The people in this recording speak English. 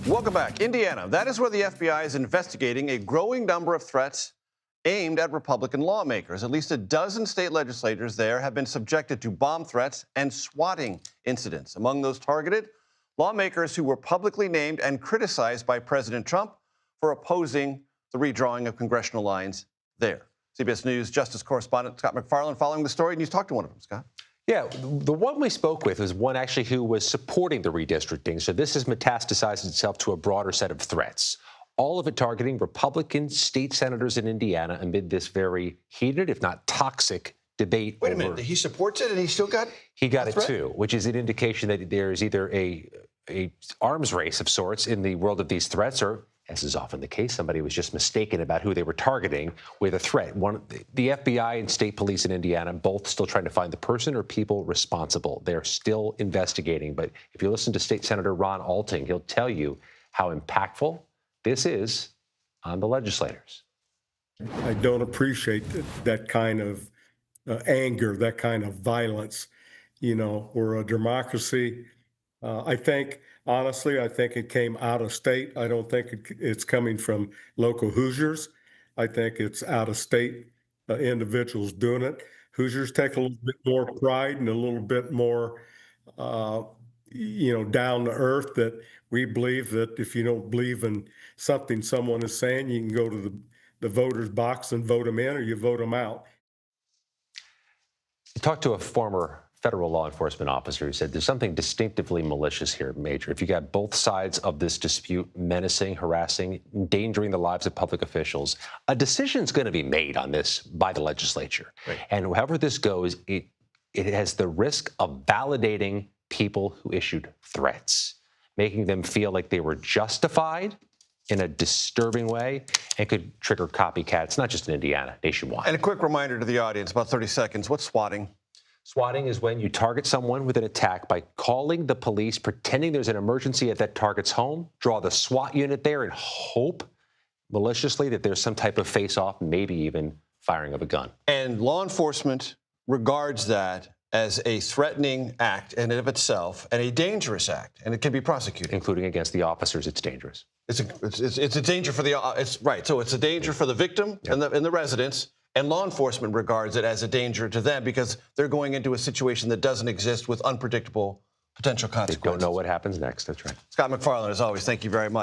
Welcome back. Indiana, that is where the FBI is investigating a growing number of threats aimed at Republican lawmakers. At least a dozen state legislators there have been subjected to bomb threats and swatting incidents. Among those targeted, lawmakers who were publicly named and criticized by President Trump for opposing the redrawing of congressional lines there. CBS News Justice correspondent Scott MacFarlane following the story, and you talked to one of them, Scott. Yeah, the one we spoke with was one actually who was supporting the redistricting. So this has metastasized itself to a broader set of threats, all of it targeting Republican state senators in Indiana amid this very heated, if not toxic, debate. Wait a minute, he supports it and he still got He got it too, which is an indication that there is either a arms race of sorts in the world of these threats, or, as is often the case, somebody was just mistaken about who they were targeting with a threat. The FBI and state police in Indiana both still trying to find the person or people responsible. They're still investigating. But if you listen to State Senator Ron Alting, he'll tell you how impactful this is on the legislators. I don't appreciate that kind of anger, that kind of violence. You know, we're a democracy. I think, honestly, I think it came out of state. I don't think it's coming from local Hoosiers. I think it's out of state individuals doing it. Hoosiers take a little bit more pride and a little bit more, down to earth, that we believe that if you don't believe in something someone is saying, you can go to the voter's box and vote them in, or you vote them out. You talked to a former federal law enforcement officer who said there's something distinctively malicious here, Major. If you got both sides of this dispute menacing, harassing, endangering the lives of public officials, a decision's going to be made on this by the legislature. Right. And however this goes, it has the risk of validating people who issued threats, making them feel like they were justified in a disturbing way, and could trigger copycats, not just in Indiana, nationwide. And a quick reminder to the audience, about 30 seconds, what's swatting? Swatting is when you target someone with an attack by calling the police, pretending there's an emergency at that target's home, draw the SWAT unit there, and hope maliciously that there's some type of face-off, maybe even firing of a gun. And law enforcement regards that as a threatening act in and of itself, and a dangerous act, and it can be prosecuted. Including against the officers, it's dangerous. It's a danger for the, it's right, so it's a danger for the victim and the residents, and law enforcement regards it as a danger to them because they're going into a situation that doesn't exist with unpredictable potential consequences. They don't know what happens next, that's right. Scott MacFarlane, as always, thank you very much.